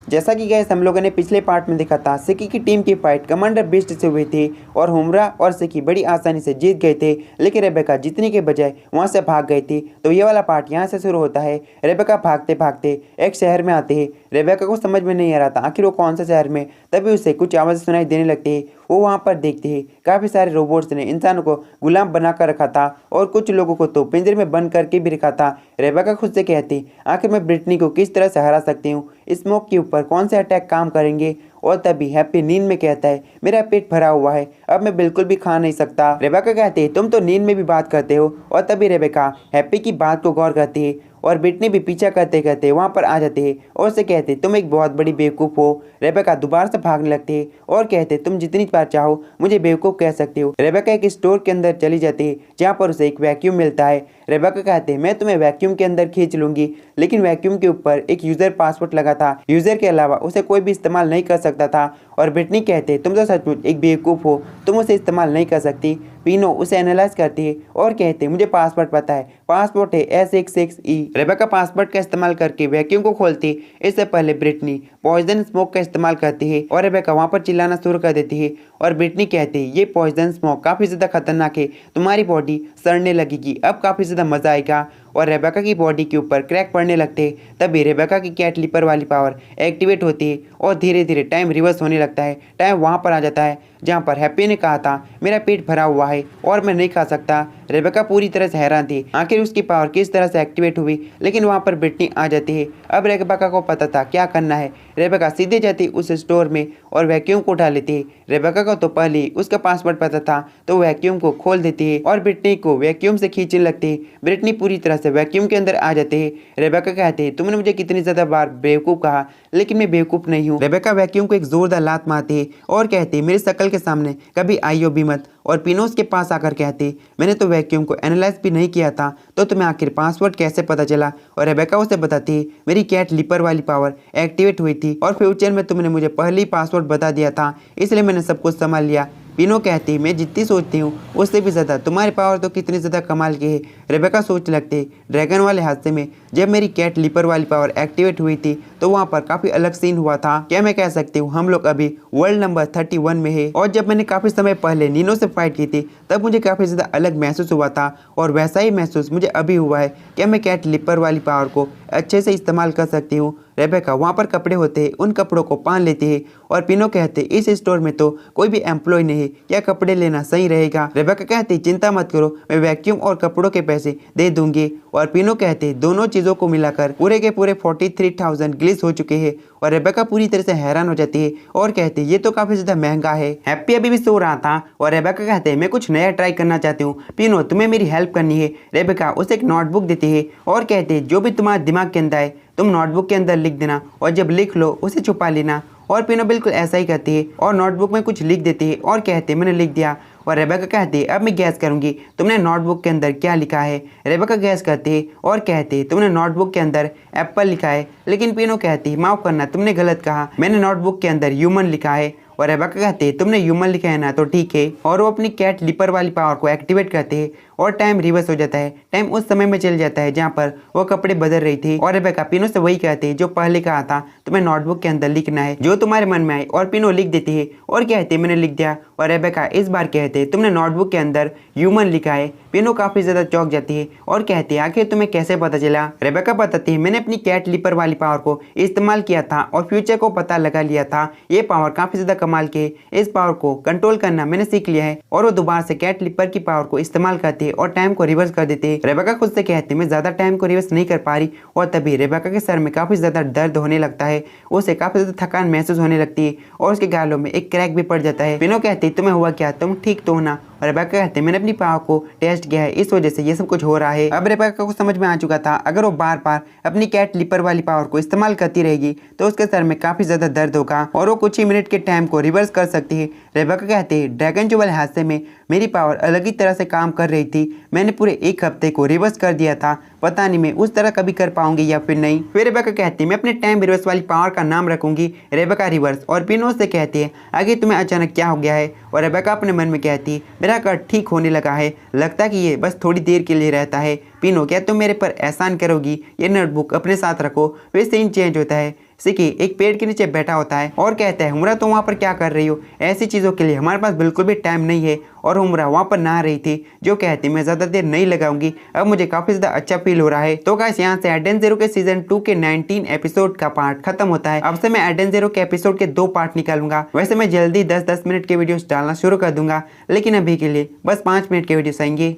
जैसा कि गैस हम लोगों ने पिछले पार्ट में देखा था, सेकी की टीम की फाइट कमांडर बीस्ट से हुई थी और हुमरा और सेकी बड़ी आसानी से जीत गए थे, लेकिन रेबेका जीतने के बजाय वहां से भाग गई थी। तो ये वाला पार्ट यहाँ से शुरू होता है। रेबेका भागते भागते एक शहर में आते ही रेबेका को समझ में नहीं आ रहा था आखिर वो कौन सा शहर में। तभी उसे कुछ आवाज़ें सुनाई देने लगती है। वो वहाँ पर देखते ही काफ़ी सारे रोबोट्स ने इंसानों को गुलाम बना कर रखा था और कुछ लोगों को तो पिंजरे में बंद करके भी रखा था। रेबेका खुद से कहती, आखिर मैं ब्रिटनी को किस तरह से हरा सकती हूँ, स्मोक के ऊपर कौन से अटैक काम करेंगे। और तभी हैप्पी नींद में कहता है, मेरा पेट भरा हुआ है, अब मैं बिल्कुल भी खा नहीं सकता। रेबेका कहती है, तुम तो नींद में भी बात करते हो। और तभी रेबेका हैप्पी की बात को गौर करती है और ब्रिटनी भी पीछा करते करते वहाँ पर आ जाती है और उसे कहते, तुम एक बहुत बड़ी बेवकूफ़ हो। रेबेका दोबारा से भागने लगती है और कहते, तुम जितनी बार चाहो मुझे बेवकूफ़ कह सकते हो। रेबेका एक स्टोर के अंदर चली जाती है जहाँ पर उसे एक वैक्यूम मिलता है। रेबेका कहते हैं, मैं तुम्हें वैक्यूम के अंदर खींच लूंगी, लेकिन वैक्यूम के ऊपर एक यूज़र पासवर्ड लगा था। यूज़र के अलावा उसे कोई भी इस्तेमाल नहीं कर सकता था। और ब्रिटनी कहते, तुम तो सचमुच एक बेवकूफ़ हो, तुम उसे इस्तेमाल नहीं कर सकती। पीनो उसे एनालाइज करती है और कहते, मुझे पासवर्ड पता है, पासवर्ड है S66E। रेबेका पासवर्ड का इस्तेमाल करके वैक्यूम को खोलती। इससे पहले ब्रिटनी पॉइजन स्मोक का इस्तेमाल करती है और रेबेका वहाँ पर चिल्लाना शुरू कर देती है। और ब्रिटनी कहती है, ये पॉइजन स्मोक काफ़ी ज़्यादा खतरनाक है, तुम्हारी बॉडी सड़ने लगेगी, अब काफ़ी ज़्यादा मज़ा आएगा। और रेबेका की बॉडी के ऊपर क्रैक पड़ने लगते हैं। तभी रेबेका की कैट लिपर वाली पावर एक्टिवेट होती है और धीरे धीरे टाइम रिवर्स होने लगता है। टाइम वहाँ पर आ जाता है जहाँ पर हैप्पी ने कहा था, मेरा पेट भरा हुआ है और मैं नहीं खा सकता। रेबेका पूरी तरह से हैरान थी आखिर उसकी पावर किस तरह से एक्टिवेट हुई, लेकिन वहाँ पर ब्रिटनी आ जाती है। अब रेबेका को पता था क्या करना है। रेबेका सीधे जाती उस स्टोर में और वैक्यूम को उठा लेती है। रेबेका को तो पहले उसका पासवर्ड पता था तो वैक्यूम को खोल देती है और ब्रिटनी को वैक्यूम से खींचने लगती है। ब्रिटनी पूरी तरह से वैक्यूम के अंदर आ जाते हैं। रेबेका कहते हैं, तुमने मुझे कितनी ज़्यादा बार बेवकूफ़ कहा, लेकिन मैं बेवकूफ़ नहीं हूँ। रेबेका वैक्यूम को एक जोरदार लात मारती है और कहती है, मेरी शक्ल के सामने कभी आइयो भी मत। और पिनोस के पास आकर कहती, मैंने तो वैक्यूम को एनालाइज भी नहीं किया था, तो तुम्हें आखिर पासवर्ड कैसे पता चला। और रेबेका उसे बताती है, मेरी कैट लिपर वाली पावर एक्टिवेट हुई थी और फ्यूचर में तुमने मुझे पहले ही पासवर्ड बता दिया था, इसलिए मैंने सब कुछ संभाल लिया। पिनो कहती, मैं जितनी सोचती हूँ उससे भी ज़्यादा तुम्हारी पावर तो कितनी ज़्यादा कमाल की है। रेबेका सोचने लगती, ड्रैगन वाले हादसे में जब मेरी कैट लिपर वाली पावर एक्टिवेट हुई थी तो वहाँ पर काफ़ी अलग सीन हुआ था। क्या मैं कह सकती हूँ हम लोग अभी वर्ल्ड नंबर 31 में है। और जब मैंने काफ़ी समय पहले नीनो से फाइट की थी तब मुझे काफ़ी ज़्यादा अलग महसूस हुआ था और वैसा ही महसूस मुझे अभी हुआ है। क्या मैं कैट लिपर वाली पावर को अच्छे से इस्तेमाल कर सकती हूँ। रेबेका वहाँ पर कपड़े होते हैं, उन कपड़ों को पहन लेती है और पिनो कहते, इस स्टोर में तो कोई भी एम्प्लॉय नहीं है, क्या कपड़े लेना सही रहेगा। रेबेका कहती, चिंता मत करो, मैं वैक्यूम और कपड़ों के पैसे दे दूंगी। और पिनो कहते, दोनों चीज़ों को मिलाकर पूरे के पूरे 43,000 ग्लिस हो चुके हैं। और रेबेका पूरी तरह से हैरान हो जाती है और कहती, ये तो काफ़ी ज़्यादा महंगा है। हैप्पी अभी भी सो रहा था और रेबेका कहते, मैं कुछ नया ट्राई करना चाहती हूँ, पिनो तुम्हें मेरी हेल्प करनी है। रेबेका उसे एक नोटबुक देती है और कहते, जो भी तुम्हारे दिमाग के अंदर है तुम नोटबुक के अंदर लिख देना और जब लिख लो उसे छुपा लेना। और पिनो बिल्कुल ऐसा ही करती है और नोटबुक में कुछ लिख देती है और कहते, मैंने लिख दिया। और रेबेका कहती है, अब मैं गैस करूंगी तुमने नोटबुक के अंदर क्या लिखा है। रेबेका गैस करती है और कहती है, तुमने नोटबुक के अंदर एप्पल लिखा है। लेकिन पिनो कहती है, माफ़ करना तुमने गलत कहा, मैंने नोटबुक के अंदर ह्यूमन लिखा है। और रेबेका कहते हैं, तुमने ह्यूमन लिखा है ना, तो ठीक है। और वो अपनी कैट लिपर वाली पावर को एक्टिवेट करते हैं और टाइम रिवर्स हो जाता है। टाइम उस समय में चल जाता है जहाँ पर वो कपड़े बदल रही थी। और रेबेका पिनो से वही कहते हैं जो पहले कहा था, तुम्हें नोटबुक के अंदर लिखना है जो तुम्हारे मन में आए। और पिनो लिख देती है और कहते हैं, मैंने लिख दिया। और रेबेका इस बार कहते हैं, तुमने नोटबुक के अंदर ह्यूमन लिखा है। पिनो काफ़ी ज़्यादा चौंक जाती है और कहती है, आखिर तुम्हें कैसे पता चला। रेबेका बताती है, मैंने अपनी कैट लिपर वाली पावर को इस्तेमाल किया था और फ्यूचर को पता लगा लिया था। ये पावर काफ़ी ज़्यादा कमाल के, इस पावर को कंट्रोल करना मैंने सीख लिया है। और वो दोबारा से कैट लिपर की पावर को इस्तेमाल करती है और टाइम को रिवर्स कर देती है। रेबेका खुद से कहती है, मैं ज़्यादा टाइम को रिवर्स नहीं कर पा रही। और तभी रेबेका के सर में काफ़ी ज़्यादा दर्द होने लगता है, उसे काफ़ी ज़्यादा थकान महसूस होने लगती है और उसके गालों में एक क्रैक भी पड़ जाता है। पिनो कहती है, तुम्हें हुआ क्या, तुम ठीक तो हो ना। और रेबेका कहते हैं, मैंने अपनी पावर को टेस्ट किया है, इस वजह से ये सब कुछ हो रहा है। अब रेबेका को समझ में आ चुका था, अगर वो बार बार अपनी कैट लिपर वाली पावर को इस्तेमाल करती रहेगी तो उसके सर में काफ़ी ज़्यादा दर्द होगा और वो कुछ ही मिनट के टाइम को रिवर्स कर सकती है। रेबेका कहते हैं, ड्रैगन जो वाले हादसे में मेरी पावर अलग ही तरह से काम कर रही थी, मैंने पूरे एक हफ्ते को रिवर्स कर दिया था, पता नहीं मैं उस तरह कभी कर पाऊंगी या फिर नहीं। फिर रेबेका कहती है, मैं अपने टाइम रिवर्स वाली पावर का नाम रखूंगी रेबेका रिवर्स। और पिनो से कहती है, आगे तुम्हें अचानक क्या हो गया है। और रेबेका अपने मन में कहती है, मेरा कट ठीक होने लगा है, लगता है कि ये बस थोड़ी देर के लिए रहता है। पिनो, क्या तुम मेरे पर एहसान करोगी, ये नोटबुक अपने साथ रखो। फिर सीन चेंज होता है, सिकी एक पेड़ के नीचे बैठा होता है और कहता है हुमरा तो वहाँ पर क्या कर रही हो, ऐसी चीज़ों के लिए हमारे पास बिल्कुल भी टाइम नहीं है। और हुमरा वहाँ पर नहा रही थी जो कहती मैं ज़्यादा देर नहीं लगाऊंगी, अब मुझे काफ़ी ज़्यादा अच्छा फील हो रहा है। तो गाइस यहाँ से एडेन ज़ीरो के सीजन 2 के 19 एपिसोड का पार्ट खत्म होता है। अब से मैं एडेन ज़ीरो के एपिसोड के 2 पार्ट निकालूंगा। वैसे मैं जल्दी 10-10 मिनट के वीडियोस डालना शुरू कर दूंगा, लेकिन अभी के लिए बस 5 मिनट के वीडियोस आएंगे।